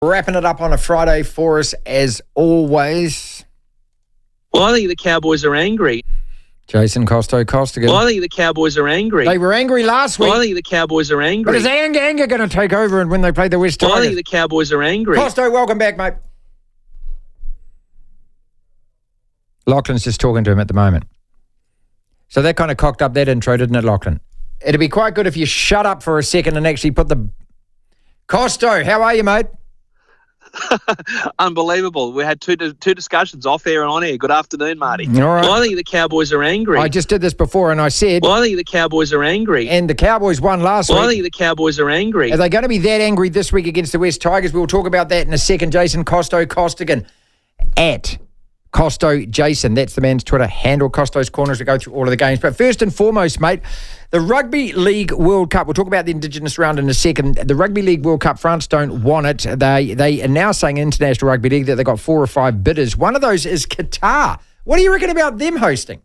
Wrapping it up on a Friday for us as always. Well, I think the Cowboys are angry. Jason Costo Costigan. Well, I think the Cowboys are angry. They were angry last week. Well, I think the Cowboys are angry. But is anger going to take over when they play the West Tigers? Well, I think the Cowboys are angry. Costo, welcome back, mate. Lachlan's just talking to him at the moment. So that kind of cocked up that intro, didn't it, Lachlan? It'd be quite good if you shut up for a second and actually put the... Costo, how are you, mate? Unbelievable. We had two discussions off air and on air. Good afternoon, Marty. All right. Well, I think the Cowboys are angry. I just did this before and I said... Well, I think the Cowboys are angry. And the Cowboys won last week. Well, I think the Cowboys are angry. Are they going to be that angry this week against the West Tigers? We'll talk about that in a second. Jason Costo Costigan at Costo Jason. That's the man's Twitter handle. Costo's Corners to go through all of the games. But first and foremost, mate, the Rugby League World Cup. We'll talk about the indigenous round in a second. The Rugby League World Cup, France don't want it. They are now saying International Rugby League that they've got 4 or 5 bidders. One of those is Qatar. What do you reckon about them hosting?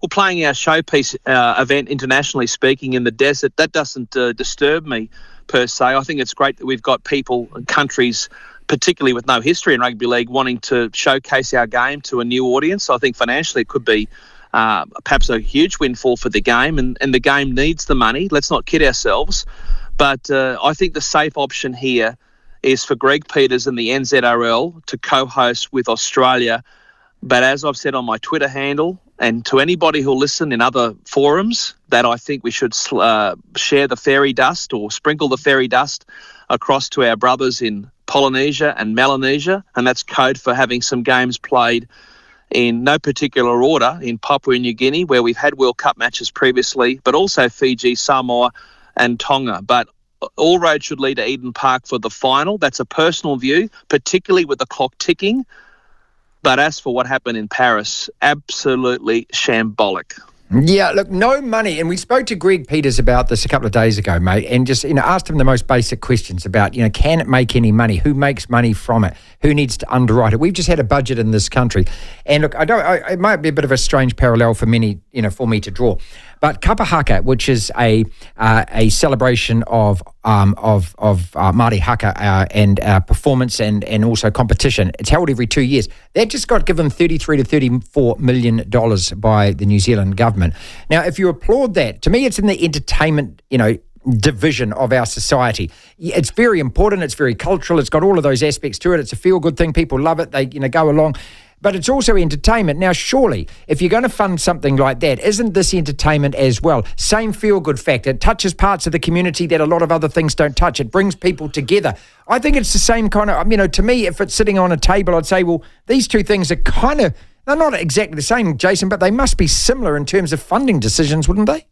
Well, playing our showpiece event, internationally speaking, in the desert, that doesn't disturb me per se. I think it's great that we've got people and countries, particularly with no history in rugby league, wanting to showcase our game to a new audience. I think financially it could be perhaps a huge windfall for the game, and the game needs the money. Let's not kid ourselves. But I think the safe option here is for Greg Peters and the NZRL to co-host with Australia. But as I've said on my Twitter handle, and to anybody who'll listen in other forums, that I think we should share the fairy dust or sprinkle the fairy dust across to our brothers in Polynesia and Melanesia, and that's code for having some games played in no particular order in Papua New Guinea, where we've had World Cup matches previously, but also Fiji, Samoa and Tonga. But all roads should lead to Eden Park for the final. That's a personal view, particularly with the clock ticking. But as for what happened in Paris, absolutely shambolic. Yeah, look, no money. And we spoke to Greg Peters about this a couple of days ago, mate, and just, asked him the most basic questions about, can it make any money? Who makes money from it? Who needs to underwrite it? We've just had a budget in this country. And look, it might be a bit of a strange parallel for many, for me to draw. But Kapa Haka, which is a celebration of Māori haka and performance and also competition. It's held every 2 years. That just got given $33 to $34 million by the New Zealand government. Now, if you applaud that, to me, it's in the entertainment, division of our society. It's very important. It's very cultural. It's got all of those aspects to it. It's a feel-good thing. People love it. They, go along. But it's also entertainment. Now, surely, if you're going to fund something like that, isn't this entertainment as well? Same feel-good factor. It touches parts of the community that a lot of other things don't touch. It brings people together. I think it's the same kind of, to me, if it's sitting on a table, I'd say, well, these two things are kind of, they're not exactly the same, Jason, but they must be similar in terms of funding decisions, wouldn't they?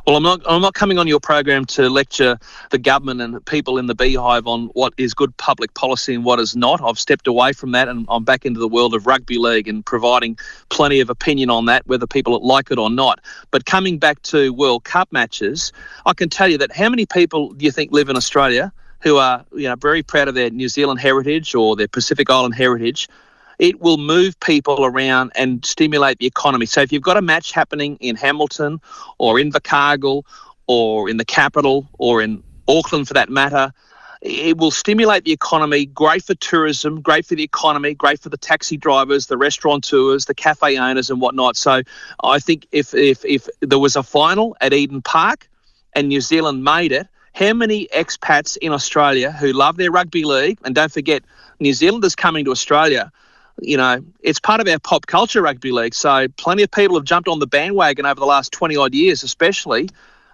Well, I'm not coming on your program to lecture the government and people in the beehive on what is good public policy and what is not. I've stepped away from that and I'm back into the world of rugby league and providing plenty of opinion on that, whether people like it or not. But coming back to World Cup matches, I can tell you that how many people do you think live in Australia who are, very proud of their New Zealand heritage or their Pacific Island heritage? It will move people around and stimulate the economy. So if you've got a match happening in Hamilton or in Invercargill or in the capital or in Auckland for that matter, it will stimulate the economy, great for tourism, great for the economy, great for the taxi drivers, the restaurateurs, the cafe owners and whatnot. So I think if there was a final at Eden Park and New Zealand made it, how many expats in Australia who love their rugby league, and don't forget, New Zealanders coming to Australia, it's part of our pop culture, rugby league. So plenty of people have jumped on the bandwagon over the last 20 odd years, especially.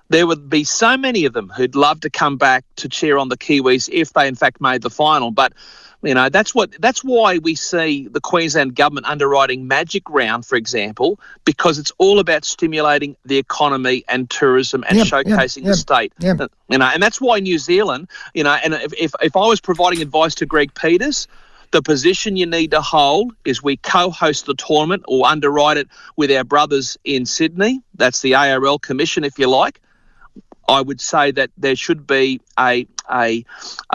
There would be so many of them who'd love to come back to cheer on the Kiwis if they in fact made the final. But, that's why we see the Queensland government underwriting Magic Round, for example, because it's all about stimulating the economy and tourism and showcasing the state. Yep. And that's why New Zealand, and if I was providing advice to Greg Peters, the position you need to hold is we co-host the tournament or underwrite it with our brothers in Sydney. That's the ARL Commission, if you like. I would say that there should be a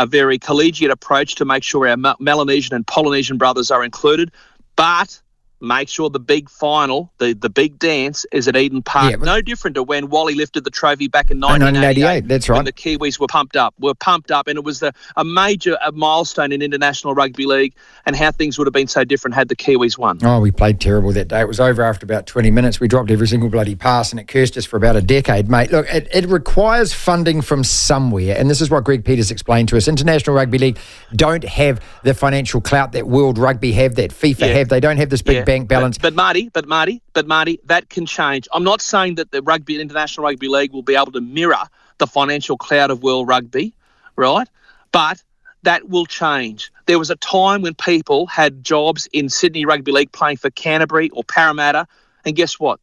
very collegiate approach to make sure our Melanesian and Polynesian brothers are included. But make sure the big final, the big dance, is at Eden Park. No different to when Wally lifted the trophy back in 1988. That's right. When the Kiwis were pumped up. And it was a major milestone in international rugby league, and how things would have been so different had the Kiwis won. Oh, we played terrible that day. It was over after about 20 minutes. We dropped every single bloody pass, and it cursed us for about a decade, mate. Look, it requires funding from somewhere, and this is what Greg Peters explained to us. International Rugby League don't have the financial clout that World Rugby have, that FIFA have. They don't have this big bank balance. But Marty, that can change. I'm not saying that the International Rugby League will be able to mirror the financial clout of World Rugby, right? But that will change. There was a time when people had jobs in Sydney Rugby League playing for Canterbury or Parramatta, and guess what?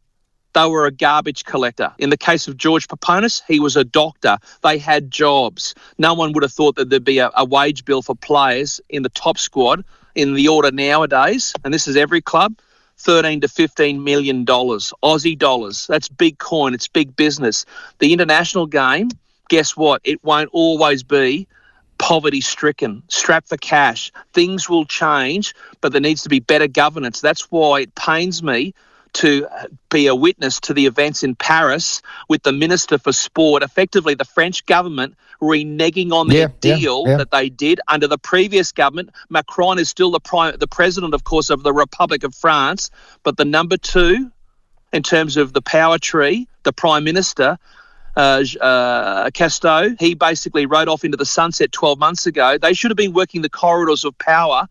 They were a garbage collector. In the case of George Paponis, he was a doctor. They had jobs. No one would have thought that there'd be a wage bill for players in the top squad in the order nowadays, and this is every club, $13 to $15 million, Aussie dollars. That's big coin. It's big business. The international game, guess what? It won't always be poverty-stricken, strapped for cash. Things will change, but there needs to be better governance. That's why it pains me to be a witness to the events in Paris with the Minister for Sport, effectively the French government, reneging on their deal that they did under the previous government. Macron is still the president, of course, of the Republic of France, but the number two in terms of the power tree, the Prime Minister, Costo, he basically rode off into the sunset 12 months ago. They should have been working the corridors of power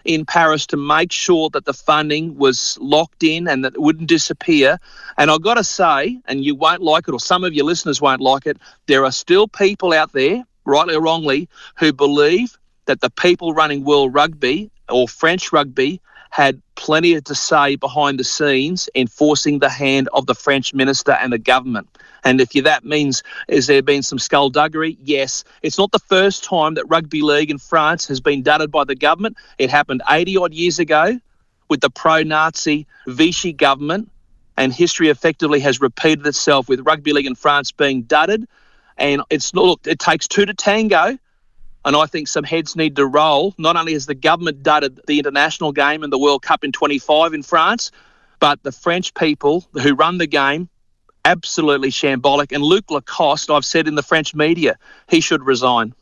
in Paris to make sure that the funding was locked in and that it wouldn't disappear. And I've got to say, and you won't like it, or some of your listeners won't like it, there are still people out there, rightly or wrongly, who believe that the people running World Rugby or French Rugby had plenty to say behind the scenes enforcing the hand of the French minister and the government. And if that means, has there been some skullduggery? Yes. It's not the first time that rugby league in France has been dudded by the government. It happened 80-odd years ago with the pro-Nazi Vichy government, and history effectively has repeated itself with rugby league in France being dudded. And it takes two to tango. And I think some heads need to roll. Not only has the government dudded the international game and the World Cup in 25 in France, but the French people who run the game, absolutely shambolic. And Luc Lacoste, I've said in the French media, he should resign.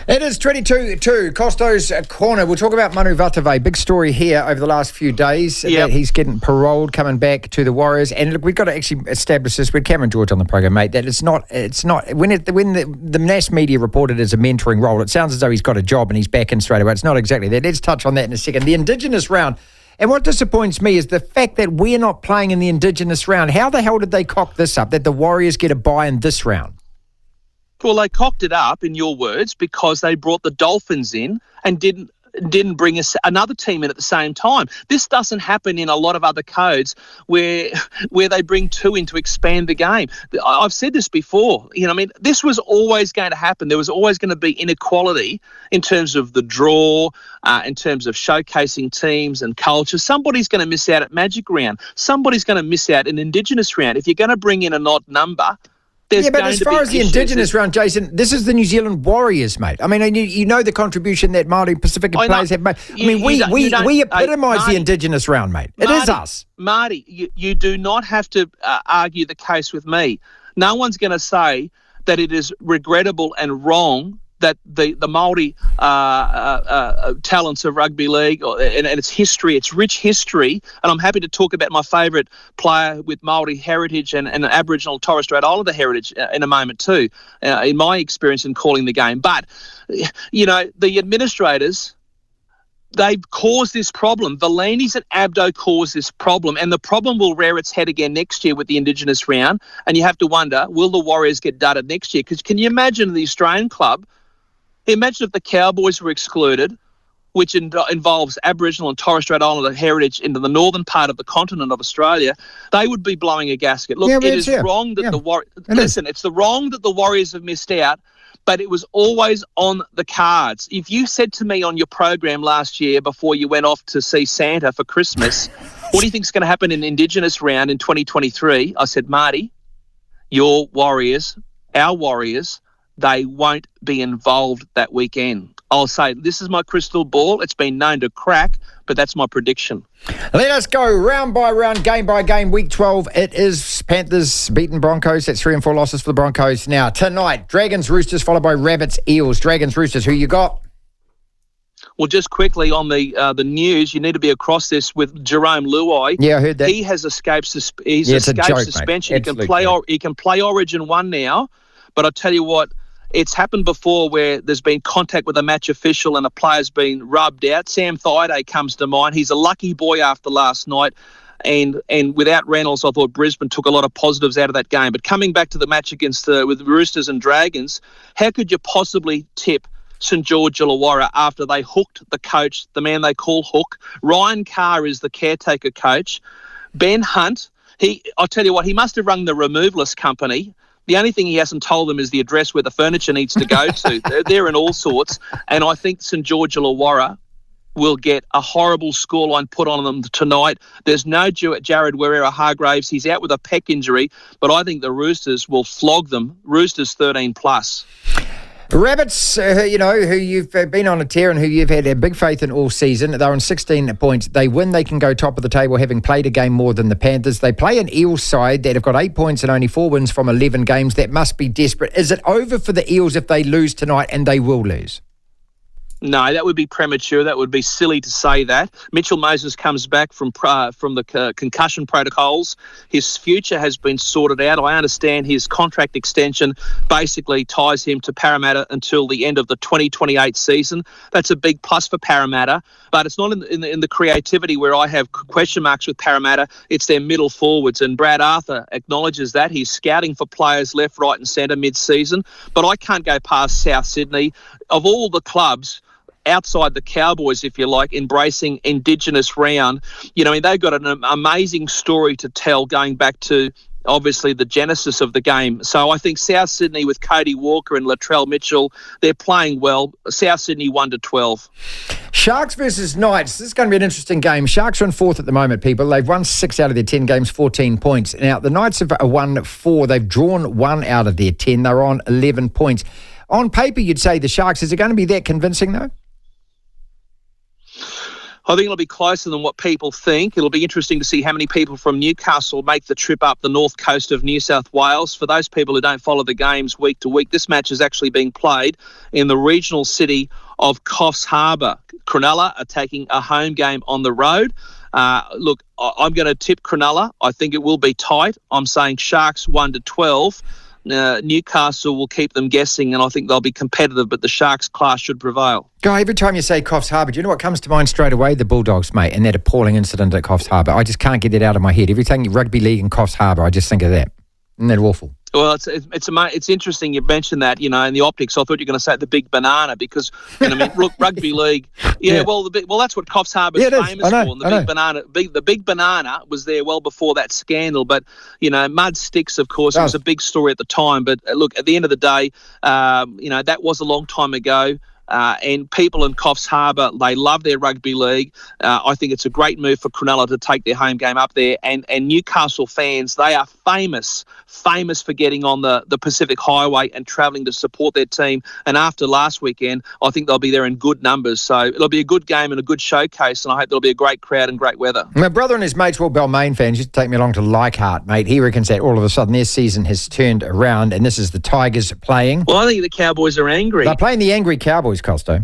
It is 22-2, Costo's Corner. We'll talk about Manu Vatuvei. Big story here over the last few days that he's getting paroled, coming back to the Warriors. And look, we've got to actually establish this. We had Cameron George on the program, mate, that it's not when the mass media reported as a mentoring role, it sounds as though he's got a job and he's back in straight away. It's not exactly that. Let's touch on that in a second. The Indigenous round. And what disappoints me is the fact that we're not playing in the Indigenous round. How the hell did they cock this up, that the Warriors get a bye in this round? Well, they cocked it up, in your words, because they brought the Dolphins in and didn't bring us another team in at the same time. This doesn't happen in a lot of other codes where they bring two in to expand the game. I've said this before. This was always going to happen. There was always going to be inequality in terms of the draw, in terms of showcasing teams and culture. Somebody's going to miss out at Magic Round. Somebody's going to miss out in Indigenous Round. If you're going to bring in an odd number, but as far as the Indigenous round, Jason, this is the New Zealand Warriors, mate. I mean, you know the contribution that Marty Pacifica players have made. We epitomise the Indigenous round, mate. It is us. Marty, you do not have to argue the case with me. No one's going to say that it is regrettable and wrong that the Māori talents of rugby league and its history, its rich history, and I'm happy to talk about my favourite player with Māori heritage and Aboriginal Torres Strait Islander heritage in a moment too, in my experience in calling the game. But, the administrators, they've caused this problem. Valinis and Abdo caused this problem, and the problem will rear its head again next year with the Indigenous round, and you have to wonder, will the Warriors get dudded next year? Because can you imagine the Australian club? Imagine if the Cowboys were excluded, which involves Aboriginal and Torres Strait Islander heritage into the northern part of the continent of Australia. They would be blowing a gasket. Look, it is wrong that the Warriors... Listen, it's wrong that the Warriors have missed out, but it was always on the cards. If you said to me on your program last year before you went off to see Santa for Christmas, what do you think is going to happen in Indigenous round in 2023? I said, Marty, your Warriors, our Warriors, they won't be involved that weekend. I'll say this is my crystal ball. It's been known to crack, but that's my prediction. Let us go round by round, game by game. Week 12, it is Panthers beating Broncos. That's 3 and 4 losses for the Broncos. Now, tonight, Dragons, Roosters, followed by Rabbits, Eels. Dragons, Roosters, who you got? Well, just quickly on the news, you need to be across this with Jerome Luai. Yeah, I heard that. He has escaped suspension. He can play Origin 1 now, but I'll tell you what, it's happened before where there's been contact with a match official and a player's been rubbed out. Sam Thaiday comes to mind. He's a lucky boy after last night. And without Reynolds, I thought Brisbane took a lot of positives out of that game. But coming back to the match against with Roosters and Dragons, how could you possibly tip St George Illawarra after they hooked the coach, the man they call Hook? Ryan Carr is the caretaker coach. Ben Hunt, I'll tell you what, he must have rung the removalist company. The only thing he hasn't told them is the address where the furniture needs to go to. They're in all sorts. And I think St George Illawarra will get a horrible scoreline put on them tonight. There's no Jared Warrior-Hargraves. He's out with a pec injury. But I think the Roosters will flog them. Roosters 13+. Rabbits, who you've been on a tear and who you've had a big faith in all season. They're on 16 points. They win, they can go top of the table, having played a game more than the Panthers. They play an Eels side that have got 8 points and only 4 wins from 11 games. That must be desperate. Is it over for the Eels if they lose tonight, and they will lose? No, that would be premature. That would be silly to say that. Mitchell Moses comes back from the concussion protocols. His future has been sorted out. I understand his contract extension basically ties him to Parramatta until the end of the 2028 season. That's a big plus for Parramatta, but it's not in the creativity where I have question marks with Parramatta. It's their middle forwards, and Brad Arthur acknowledges that. He's scouting for players left, right and centre mid-season, but I can't go past South Sydney. Of all the clubs outside the Cowboys, if you like, embracing indigenous round, they've got an amazing story to tell going back to obviously the genesis of the game. So I think South Sydney with Cody Walker and Latrell Mitchell, they're playing well. South Sydney 1-12. Sharks versus Knights. This is going to be an interesting game. Sharks are in 4th at the moment, people. They've won 6 out of their 10 games, 14 points. Now, the Knights have won 4. They've drawn 1 out of their 10. They're on 11 points. On paper, you'd say the Sharks. Is it going to be that convincing, though? I think it'll be closer than what people think. It'll be interesting to see how many people from Newcastle make the trip up the north coast of New South Wales. For those people who don't follow the games week to week, this match is actually being played in the regional city of Coffs Harbour. Cronulla are taking a home game on the road. Look, I'm going to tip Cronulla. I think it will be tight. I'm saying Sharks 1-12. Newcastle will keep them guessing, and I think they'll be competitive, but the Sharks class should prevail. Guy, every time you say Coffs Harbour, do you know what comes to mind straight away? The Bulldogs, mate, and that appalling incident at Coffs Harbour. I just can't get that out of my head. Every time Rugby League and Coffs Harbour, I just think of that. Isn't that awful? Well, it's interesting you mentioned that, in the optics. I thought you were going to say the big banana because, look, Rugby League. Yeah. Well, that's what Coffs Harbour is famous for. And the big banana was there well before that scandal. But, mud sticks, of course, it was a big story at the time. But look, at the end of the day, that was a long time ago. And people in Coffs Harbour, they love their rugby league. I think it's a great move for Cronulla to take their home game up there. And Newcastle fans, they are famous for getting on the Pacific Highway and travelling to support their team. And after last weekend, I think they'll be there in good numbers. So it'll be a good game and a good showcase, and I hope there'll be a great crowd and great weather. My brother and his mates were Balmain fans. Used to take me along to Leichhardt, mate. He reckons that all of a sudden their season has turned around, and this is the Tigers playing. Well, I think the Cowboys are angry. They're playing the angry Cowboys, Costo.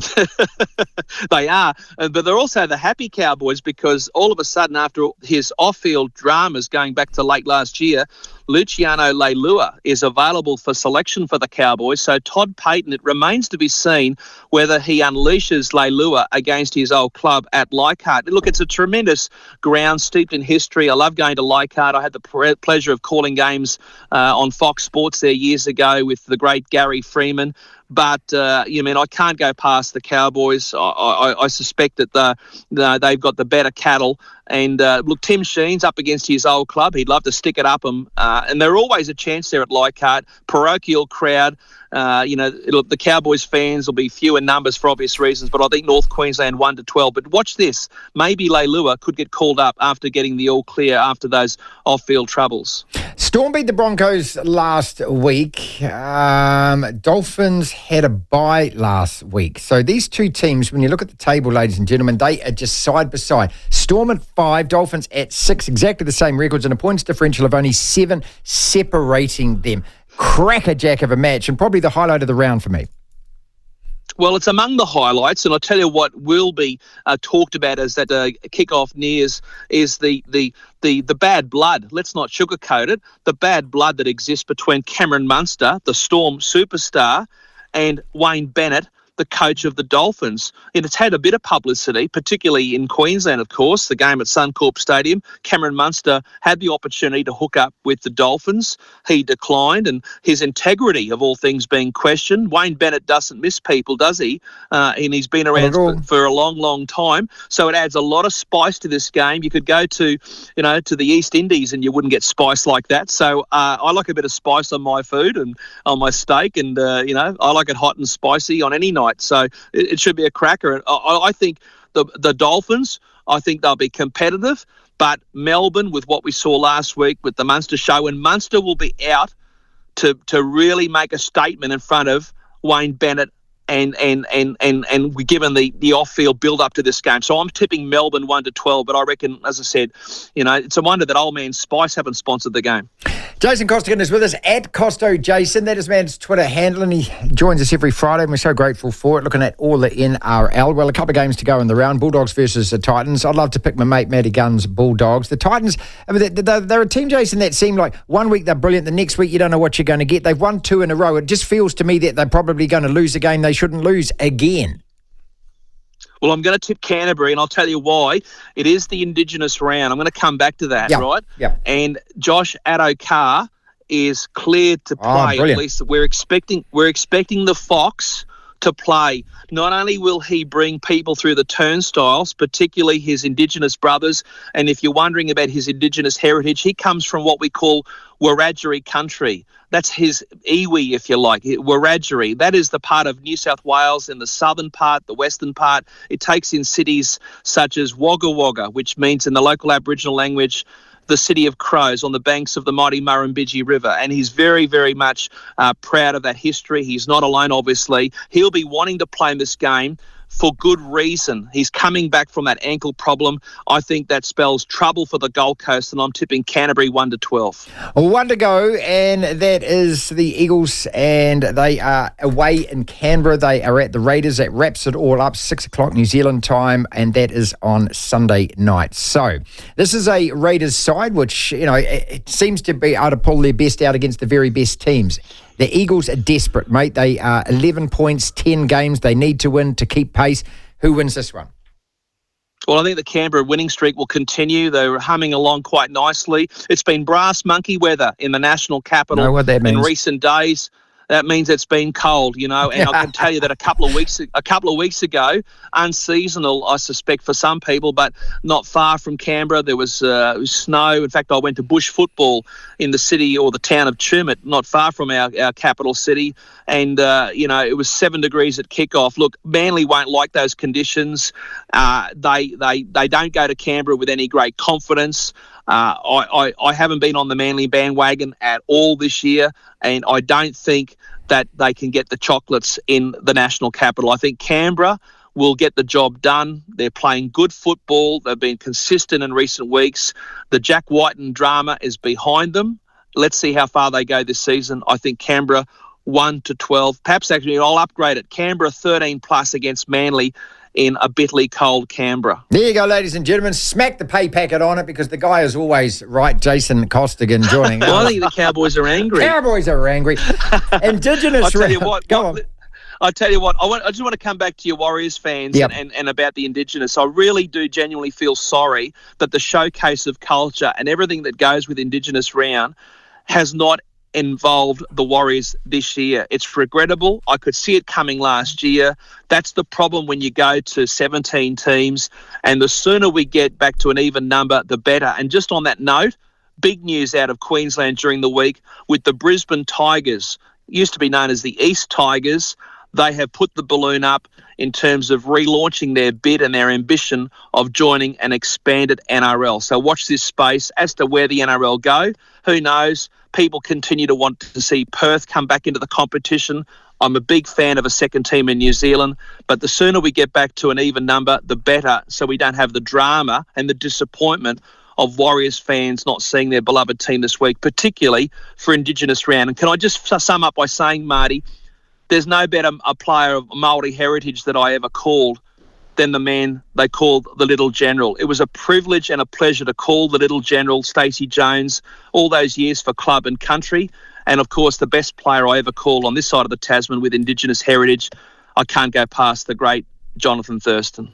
They are, but they're also the happy Cowboys because all of a sudden, after his off-field dramas going back to late last year, Luciano Leilua is available for selection for the Cowboys. So Todd Payton, it remains to be seen whether he unleashes Leilua against his old club at Leichhardt. Look, it's a tremendous ground steeped in history. I love going to Leichhardt. I had the pleasure of calling games on Fox Sports there years ago with the great Gary Freeman. But, I can't go past the Cowboys. I suspect that they've got the better cattle. And, look, Tim Sheen's up against his old club. He'd love to stick it up them. And they're always a chance there at Leichhardt. Parochial crowd. The Cowboys fans will be few in numbers for obvious reasons, but I think North Queensland 1-12. But watch this. Maybe Leilua could get called up after getting the all clear after those off-field troubles. Storm beat the Broncos last week. Dolphins had a bye last week. So these two teams, when you look at the table, ladies and gentlemen, they are just side by side. Storm at 5, Dolphins at 6, exactly the same records and a points differential of only 7 separating them. Crackerjack of a match and probably the highlight of the round for me. Well, it's among the highlights, and I'll tell you what will be talked about as that kickoff nears is the bad blood. Let's not sugarcoat it. The bad blood that exists between Cameron Munster, the Storm superstar, and Wayne Bennett, the coach of the Dolphins. And it's had a bit of publicity, particularly in Queensland, of course, the game at Suncorp Stadium. Cameron Munster had the opportunity to hook up with the Dolphins. He declined, and his integrity, of all things, being questioned. Wayne Bennett doesn't miss people, does he? And he's been around for a long, long time. So it adds a lot of spice to this game. You could go to the East Indies and you wouldn't get spice like that. So I like a bit of spice on my food and on my steak, and I like it hot and spicy on any night. So it should be a cracker. I think the Dolphins, I think they'll be competitive, but Melbourne, with what we saw last week with the Munster show, and Munster will be out to really make a statement in front of Wayne Bennett and given the off-field build-up to this game. So I'm tipping Melbourne 1-12, but I reckon, as I said, it's a wonder that old man Spice haven't sponsored the game. Jason Costigan is with us at Costo Jason. That is man's Twitter handle, and he joins us every Friday, and we're so grateful for it, looking at all the NRL. Well, a couple of games to go in the round. Bulldogs versus the Titans. I'd love to pick my mate Matty Gunn's Bulldogs. The Titans, they're a team, Jason, that seem like one week they're brilliant, the next week you don't know what you're going to get. They've won 2 in a row. It just feels to me that they're probably going to lose a game they shouldn't lose again. Well, I'm going to tip Canterbury, and I'll tell you why. It is the indigenous round. I'm going to come back to that, right? Yeah. And Josh Addo-Carr is cleared to play. Brilliant. At least we're expecting the Fox to play. Not only will he bring people through the turnstiles, particularly his Indigenous brothers, and if you're wondering about his Indigenous heritage, he comes from what we call Wiradjuri country. That's his iwi, if you like, Wiradjuri. That is the part of New South Wales in the southern part, the western part. It takes in cities such as Wagga Wagga, which means in the local Aboriginal language, the city of crows on the banks of the mighty Murrumbidgee River. And he's very, very much proud of that history. He's not alone, obviously. He'll be wanting to play in this game for good reason. He's coming back from that ankle problem. I think that spells trouble for the Gold Coast, and I'm tipping Canterbury 1-12. 1 to go, and that is the Eagles, and they are away in Canberra. They are at the Raiders. That wraps it all up, 6 o'clock New Zealand time, and that is on Sunday night. So this is a Raiders side which, it seems to be able to pull their best out against the very best teams. The Eagles are desperate, mate. They are 11 points, 10 games. They need to win to keep pace. Who wins this one? Well, I think the Canberra winning streak will continue. They're humming along quite nicely. It's been brass monkey weather in the national capital know what that means. In recent days. That means it's been cold, and I can tell you that a couple of weeks ago, unseasonal, I suspect for some people, but not far from Canberra, there was snow. In fact, I went to bush football in the city or the town of Tumut, not far from our capital city, and it was 7 degrees at kickoff. Look, Manly won't like those conditions. They don't go to Canberra with any great confidence. I haven't been on the Manly bandwagon at all this year, and I don't think that they can get the chocolates in the national capital. I think Canberra will get the job done. They're playing good football. They've been consistent in recent weeks. The Jack Whiten drama is behind them. Let's see how far they go this season. I think Canberra 1-12. Perhaps actually I'll upgrade it. Canberra 13+ against Manly in a bitterly cold Canberra. There you go, ladies and gentlemen. Smack the pay packet on it because the guy is always right. Jason Costigan joining us. Well, I think the Cowboys are angry. Cowboys are angry. Indigenous. I'll tell you what. Go on. I tell you what. I just want to come back to your Warriors fans and about the Indigenous. I really do genuinely feel sorry that the showcase of culture and everything that goes with Indigenous round has not involved the Warriors this year. It's regrettable. I could see it coming last year. That's the problem when you go to 17 teams, and the sooner we get back to an even number, the better. And just on that note, big news out of Queensland during the week with the Brisbane Tigers used to be known as the East Tigers. They have put the balloon up in terms of relaunching their bid and their ambition of joining an expanded NRL. So watch this space. As to where the NRL go, who knows? People continue to want to see Perth come back into the competition. I'm a big fan of a second team in New Zealand, but the sooner we get back to an even number, the better, so we don't have the drama and the disappointment of Warriors fans not seeing their beloved team this week, particularly for Indigenous round. And can I just sum up by saying, Marty, there's no better a player of Māori heritage that I ever called than the man they called the Little General. It was a privilege and a pleasure to call the Little General, Stacey Jones, all those years for club and country. And, of course, the best player I ever called on this side of the Tasman with Indigenous heritage, I can't go past the great Jonathan Thurston.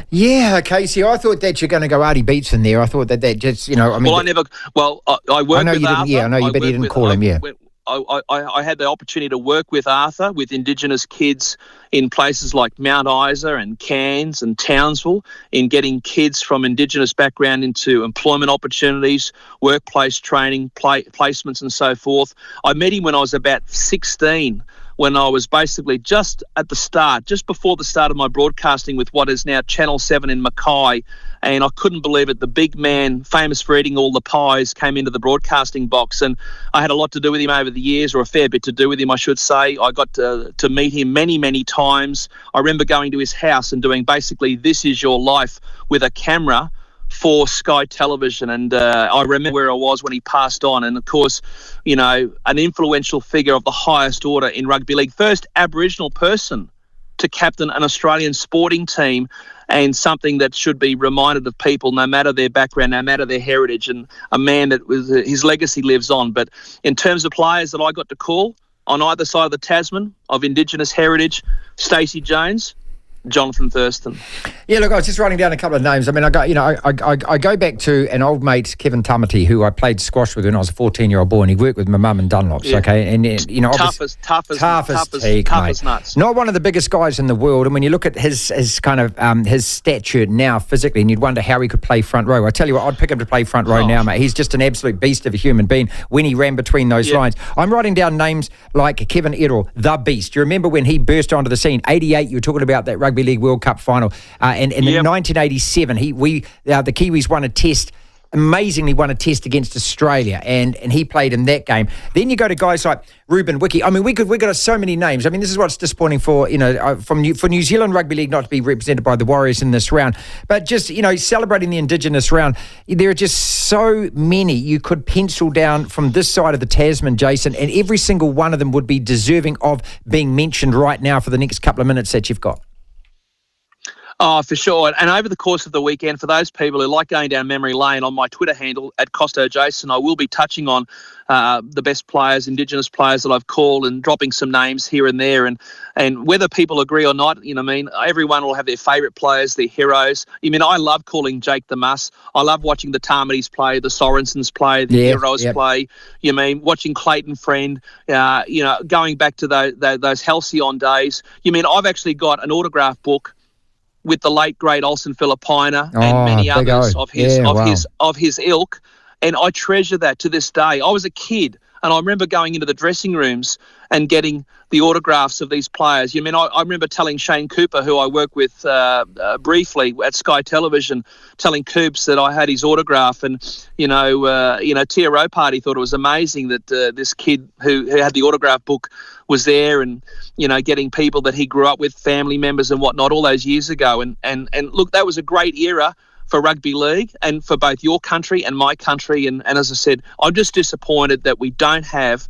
Yeah, okay. See, I thought that you're going to go Artie Beetson there. I thought that just, I mean... Well, I worked with Arthur. Yeah, I know you, but you didn't call him, yeah. I had the opportunity to work with Arthur, with Indigenous kids in places like Mount Isa and Cairns and Townsville, in getting kids from Indigenous background into employment opportunities, workplace training, placements and so forth. I met him when I was about 16, when I was basically just before the start of my broadcasting with what is now Channel 7 in Mackay, and I couldn't believe it. The big man, famous for eating all the pies, came into the broadcasting box, and I had a lot to do with him over the years, or a fair bit to do with him, I should say. I got to meet him many, many times. I remember going to his house and doing basically This Is Your Life with a camera for Sky Television, and I remember where I was when he passed on. And of course, an influential figure of the highest order in rugby league, first Aboriginal person to captain an Australian sporting team, and something that should be reminded of people, no matter their background, no matter their heritage, and a man that his legacy lives on. But in terms of players that I got to call on either side of the Tasman of Indigenous heritage, Stacey Jones, Jonathan Thurston. Yeah, look, I was just writing down a couple of names. I mean, I go back to an old mate, Kevin Tamati, who I played squash with when I was a 14-year-old boy, and he worked with my mum and Dunlops. Yeah. Okay, and tough as nuts. Not one of the biggest guys in the world, and when you look at his kind of his stature now physically, and you'd wonder how he could play front row. I tell you what, I'd pick him to play front row now, mate. He's just an absolute beast of a human being when he ran between those lines. I'm writing down names like Kevin Errol, the beast. Do you remember when he burst onto the scene? 88, you were talking about that Rugby League World Cup final, and in 1987, the Kiwis won a test. Amazingly won a test against Australia, and he played in that game. Then you go to guys like Ruben Wiki. I mean, we got so many names. I mean, this is what's disappointing for New Zealand Rugby League not to be represented by the Warriors in this round. But just celebrating the Indigenous round, there are just so many you could pencil down from this side of the Tasman, Jason, and every single one of them would be deserving of being mentioned right now for the next couple of minutes that you've got. Oh, for sure. And over the course of the weekend, for those people who like going down memory lane, on my Twitter handle at Costo Jason, I will be touching on the best players, Indigenous players that I've called, and dropping some names here and there. And whether people agree or not, everyone will have their favourite players, their heroes. I love calling Jake the Muss. I love watching the Tarmatis play, the Sorensens play, the Heroes play. Watching Clayton Friend, going back to those halcyon days. I've actually got an autograph book with the late great Olsen Filipina and many others of his ilk, and I treasure that to this day. I was a kid, and I remember going into the dressing rooms and getting the autographs of these players. I remember telling Shane Cooper, who I work with briefly at Sky Television, telling Coops that I had his autograph, and Tia Ropati thought it was amazing that this kid who had the autograph book was there, and getting people that he grew up with, family members and whatnot, all those years ago. And look, that was a great era for rugby league and for both your country and my country. And as I said, I'm just disappointed that we don't have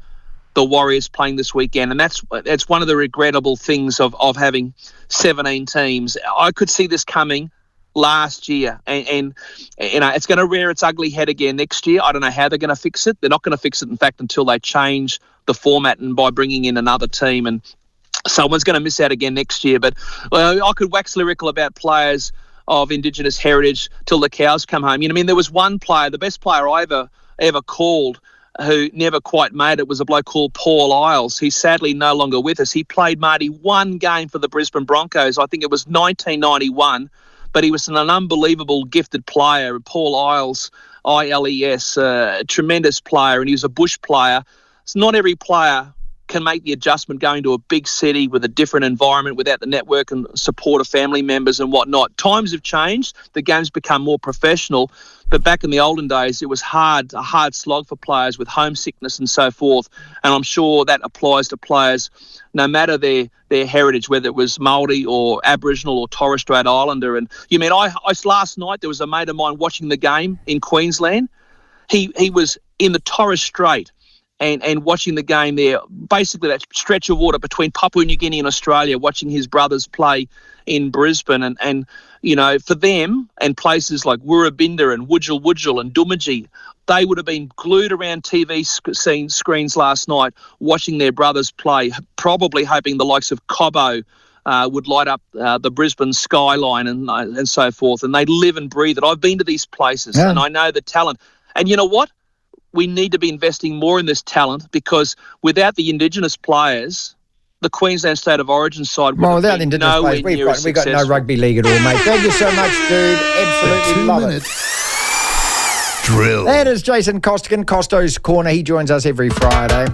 the Warriors playing this weekend, and that's one of the regrettable things of having 17 teams. I could see this coming last year, and it's going to rear its ugly head again next year. I don't know how they're going to fix it. They're not going to fix it, in fact, until they change the format and by bringing in another team, and someone's going to miss out again next year. But I could wax lyrical about players of Indigenous heritage till the cows come home. There was one player, the best player I ever called, who never quite made it, was a bloke called Paul Isles. He's sadly no longer with us. He played, Marty, one game for the Brisbane Broncos. I think it was 1991, but he was an unbelievable gifted player. Paul Isles, Iles, tremendous player, and he was a bush player. So not every player can make the adjustment going to a big city with a different environment without the network and support of family members and whatnot. Times have changed. The game's become more professional. But back in the olden days, it was a hard slog for players with homesickness and so forth. And I'm sure that applies to players no matter their heritage, whether it was Māori or Aboriginal or Torres Strait Islander. And last night there was a mate of mine watching the game in Queensland. He was in the Torres Strait and watching the game there, basically that stretch of water between Papua New Guinea and Australia, watching his brothers play in Brisbane. And for them and places like Wirrabinda and Wudjil and Dumaji, they would have been glued around TV screens last night watching their brothers play, probably hoping the likes of Cobbo would light up the Brisbane skyline and so forth. And they live and breathe it. I've been to these places and I know the talent. And you know what? We need to be investing more in this talent, because without the indigenous players, the Queensland State of Origin side would have been nowhere near as we've got no rugby league at all, mate. Thank you so much, dude. Absolutely love it. Drill. That is Jason Costigan, Costo's Corner. He joins us every Friday.